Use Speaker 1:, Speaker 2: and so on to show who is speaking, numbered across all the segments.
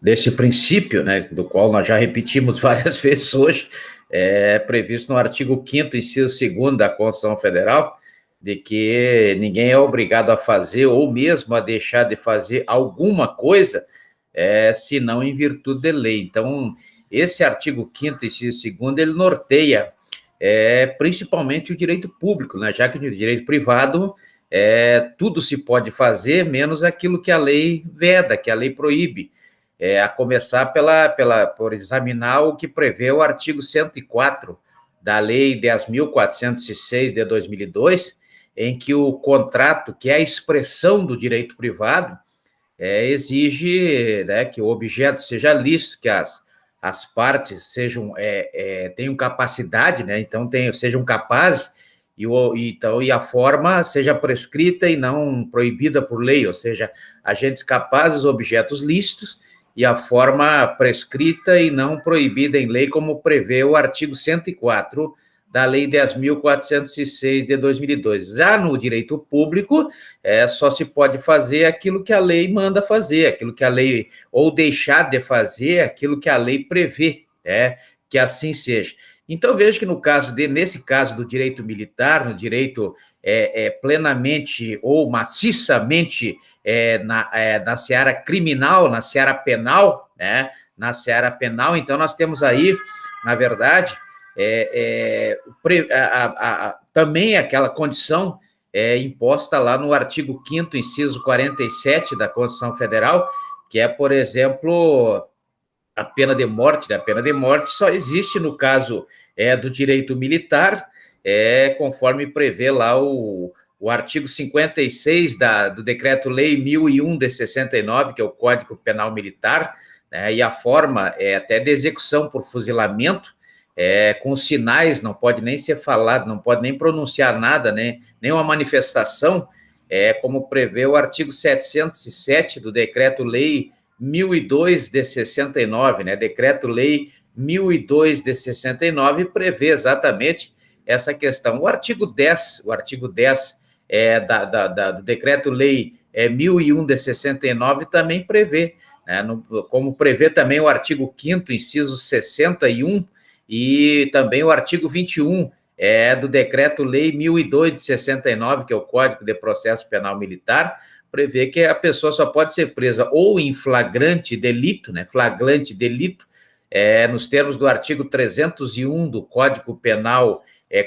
Speaker 1: desse princípio, né, do qual nós já repetimos várias vezes hoje, previsto no artigo 5º, inciso 2º da Constituição Federal, de que ninguém é obrigado a fazer ou mesmo a deixar de fazer alguma coisa, senão em virtude de lei. Então, esse artigo 5º, inciso 2º, ele norteia principalmente o direito público, né, já que no direito privado tudo se pode fazer, menos aquilo que a lei veda, que a lei proíbe, a começar por examinar o que prevê o artigo 104 da Lei 10.406 de 2002, em que o contrato, que é a expressão do direito privado, exige, né, que o objeto seja lícito, que as partes tenham capacidade, né, então sejam capazes, e a forma seja prescrita e não proibida por lei, ou seja, agentes capazes, objetos lícitos, e a forma prescrita e não proibida em lei, como prevê o artigo 104 da Lei 10.406 de 2002. Já no direito público, só se pode fazer aquilo que a lei manda fazer, aquilo que a lei, ou deixar de fazer aquilo que a lei prevê, que assim seja. Então, veja que nesse caso do direito militar, no direito plenamente ou maciçamente na seara criminal, na seara penal, né? Na seara penal, então nós temos aí, na verdade, também aquela condição imposta lá no artigo 5º, inciso 47 da Constituição Federal, que por exemplo, a pena de morte. A pena de morte só existe no caso do direito militar, conforme prevê lá o artigo 56 do Decreto-Lei 1001 de 69, que é o Código Penal Militar, né, e a forma até de execução por fuzilamento, com sinais, não pode nem ser falado, não pode nem pronunciar nada, né, nem uma manifestação, como prevê o artigo 707 do Decreto-Lei 1002 de 69, né? Decreto-Lei 1002 de 69 prevê exatamente essa questão. O artigo 10 do Decreto-Lei 1001 de 69 também prevê, né? Como prevê também o artigo 5º, inciso 61, e também o artigo 21 do Decreto-Lei 1002 de 69, que é o Código de Processo Penal Militar, prevê que a pessoa só pode ser presa ou em flagrante delito, né, nos termos do artigo 301 do Código Penal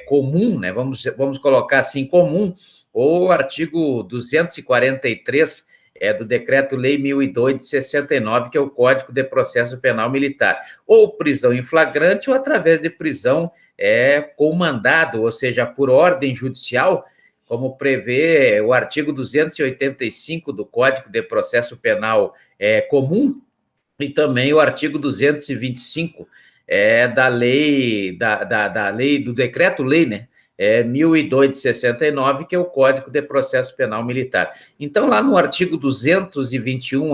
Speaker 1: comum, né, vamos colocar assim, comum, ou o artigo 243 do Decreto-Lei 1002 de 69, que é o Código de Processo Penal Militar, ou prisão em flagrante, ou através de prisão com mandado, ou seja, por ordem judicial, como prevê o artigo 285 do Código de Processo Penal comum, e também o artigo 225 da lei, do Decreto-Lei, né? 1002 de 69, que é o Código de Processo Penal Militar. Então, lá no artigo 221,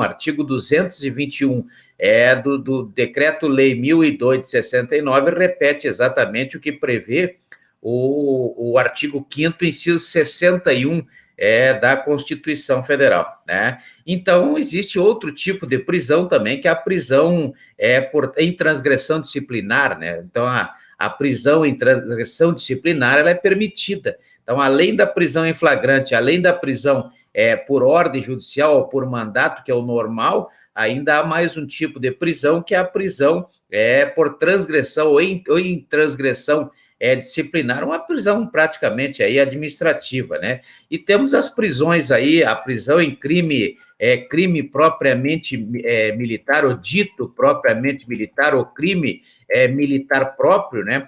Speaker 1: do Decreto-Lei 1002 de 69, repete exatamente o que prevê o artigo 5º, inciso 61 da Constituição Federal, né? Então, existe outro tipo de prisão também, que é a prisão em transgressão disciplinar, né? Então, a prisão em transgressão disciplinar, ela é permitida. Então, além da prisão em flagrante, além da prisão por ordem judicial ou por mandato, que é o normal, ainda há mais um tipo de prisão, que é a prisão por transgressão ou em transgressão disciplinar, uma prisão praticamente aí administrativa, né? E temos as prisões aí, a prisão em crime propriamente militar, ou dito propriamente militar, ou crime militar próprio, né?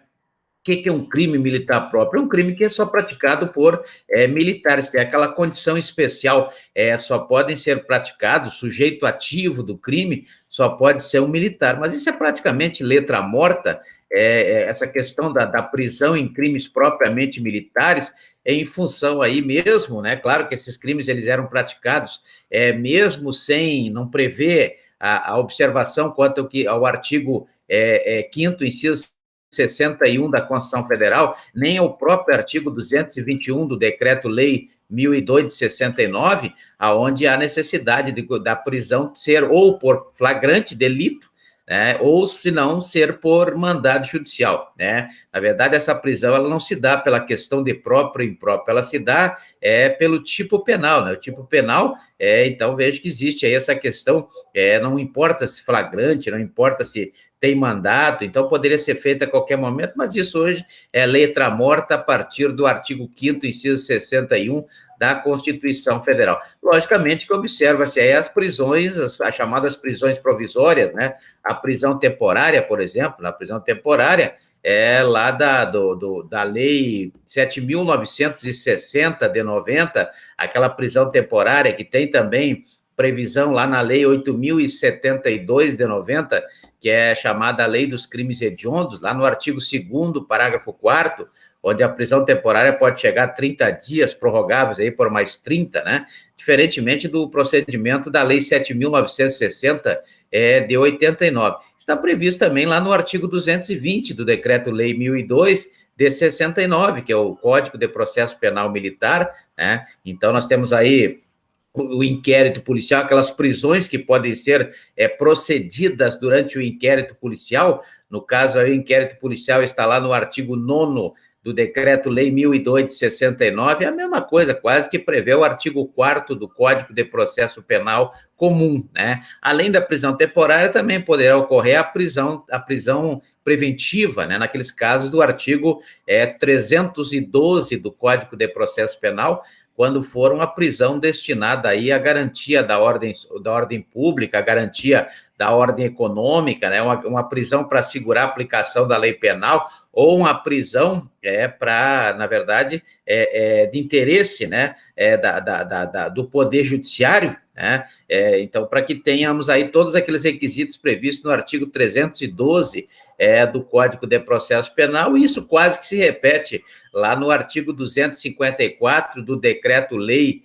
Speaker 1: O que é um crime militar próprio? É um crime que é só praticado por militares, tem aquela condição especial, só podem ser praticados, sujeito ativo do crime só pode ser um militar, mas isso é praticamente letra morta, essa questão da prisão em crimes propriamente militares, em função aí mesmo, né? Claro que esses crimes eles eram praticados mesmo sem, não prever a observação quanto ao artigo 5º, inciso 61 da Constituição Federal, nem ao próprio artigo 221 do Decreto-Lei 1002 de 69, aonde há necessidade da prisão ser ou por flagrante delito, né, ou se não ser por mandado judicial, né? Na verdade, essa prisão ela não se dá pela questão de próprio e impróprio, ela se dá pelo tipo penal, né? O tipo penal, então vejo que existe aí essa questão, não importa se flagrante, não importa se tem mandato, então poderia ser feita a qualquer momento, mas isso hoje é letra morta a partir do artigo 5º, inciso 61 da Constituição Federal. Logicamente que observa-se aí as prisões, as chamadas prisões provisórias, né? A prisão temporária, por exemplo, na prisão temporária, lá da Lei 7.960 de 90, aquela prisão temporária que tem também previsão lá na Lei 8.072 de 90, que é chamada Lei dos Crimes Hediondos, lá no artigo 2º, parágrafo 4º, onde a prisão temporária pode chegar a 30 dias, prorrogáveis aí por mais 30, né? Diferentemente do procedimento da Lei 7.960 de 89. Está previsto também lá no artigo 220 do Decreto-Lei 1002 de 69, que é o Código de Processo Penal Militar, né? Então, nós temos aí o inquérito policial, aquelas prisões que podem ser procedidas durante o inquérito policial. No caso, aí, o inquérito policial está lá no artigo 9º do Decreto-Lei 1002 de 69, é a mesma coisa, quase que prevê o artigo 4º do Código de Processo Penal Comum, né? Além da prisão temporária, também poderá ocorrer a prisão preventiva, né? Naqueles casos do artigo 312 do Código de Processo Penal, quando for uma prisão destinada aí à garantia da ordem pública, à garantia da ordem econômica, né? Uma prisão para assegurar a aplicação da lei penal, ou uma prisão para, na verdade, de interesse, né? Do Poder Judiciário, né? Então, para que tenhamos aí todos aqueles requisitos previstos no artigo 312 do Código de Processo Penal, e isso quase que se repete lá no artigo 254 do Decreto-Lei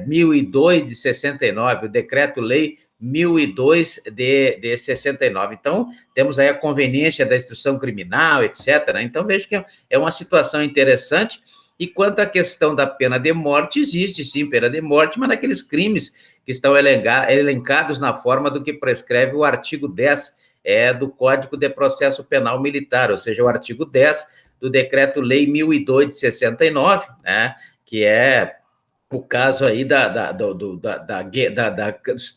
Speaker 1: 1002 de 69, o Decreto-Lei 1002 de 69. Então, temos aí a conveniência da instrução criminal, etc., né? Então, vejo que é uma situação interessante. E quanto à questão da pena de morte, existe sim pena de morte, mas naqueles crimes que estão elencados na forma do que prescreve o artigo 10 do Código de Processo Penal Militar, ou seja, o artigo 10 do Decreto-Lei 1002 de 69, né, que é o caso aí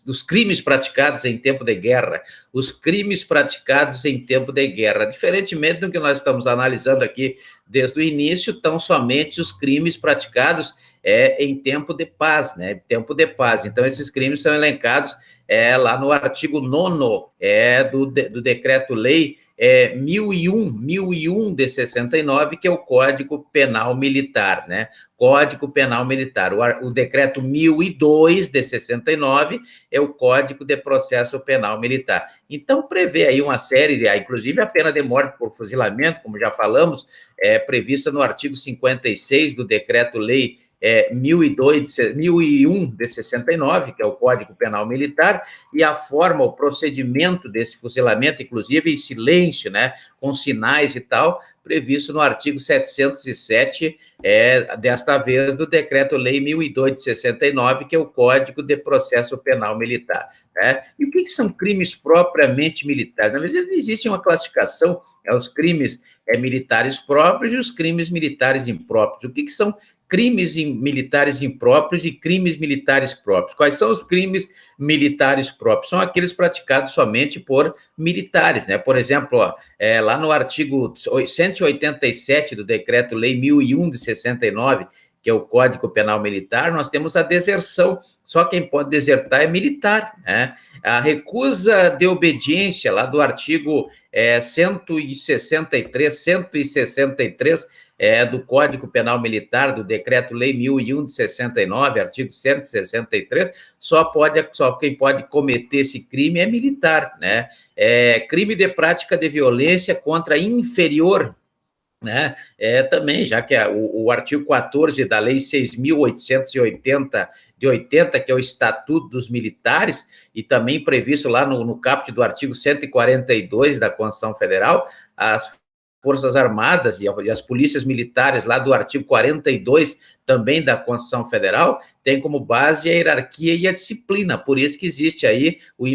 Speaker 1: dos crimes praticados em tempo de guerra, os crimes praticados em tempo de guerra, diferentemente do que nós estamos analisando aqui desde o início, tão somente os crimes praticados em tempo de paz, né? Tempo de paz. Então, esses crimes são elencados lá no artigo 9º do Decreto-Lei 1001 de 69, que é o Código Penal Militar, né? Código Penal Militar. O decreto 1002 de 69 é o Código de Processo Penal Militar. Então, prevê aí uma série, inclusive a pena de morte por fuzilamento, como já falamos, prevista no artigo 56 do Decreto-Lei 1001 de 69, que é o Código Penal Militar, e a forma, o procedimento desse fuzilamento, inclusive em silêncio, né, com sinais e tal, previsto no artigo 707, desta vez, do Decreto-Lei 1002 de 69, que é o Código de Processo Penal Militar, né? E o que são crimes propriamente militares? Na verdade, existe uma classificação, os crimes militares próprios e os crimes militares impróprios. O que são crimes militares impróprios e crimes militares próprios? Quais são os crimes militares próprios? São aqueles praticados somente por militares, né? Por exemplo, lá no artigo 187 do Decreto-Lei 1001 de 69, que é o Código Penal Militar, nós temos a deserção. Só quem pode desertar é militar, né? A recusa de obediência, lá do artigo 163 do Código Penal Militar, do Decreto-Lei 1001 de 69, artigo 163, só quem pode cometer esse crime é militar, né? Crime de prática de violência contra inferior, né? Também, já que o artigo 14 da Lei 6.880 de 80, que é o Estatuto dos Militares, e também previsto lá no caput do artigo 142 da Constituição Federal, as Forças Armadas e as polícias militares, lá do artigo 42, também da Constituição Federal, tem como base a hierarquia e a disciplina. Por isso que existe aí o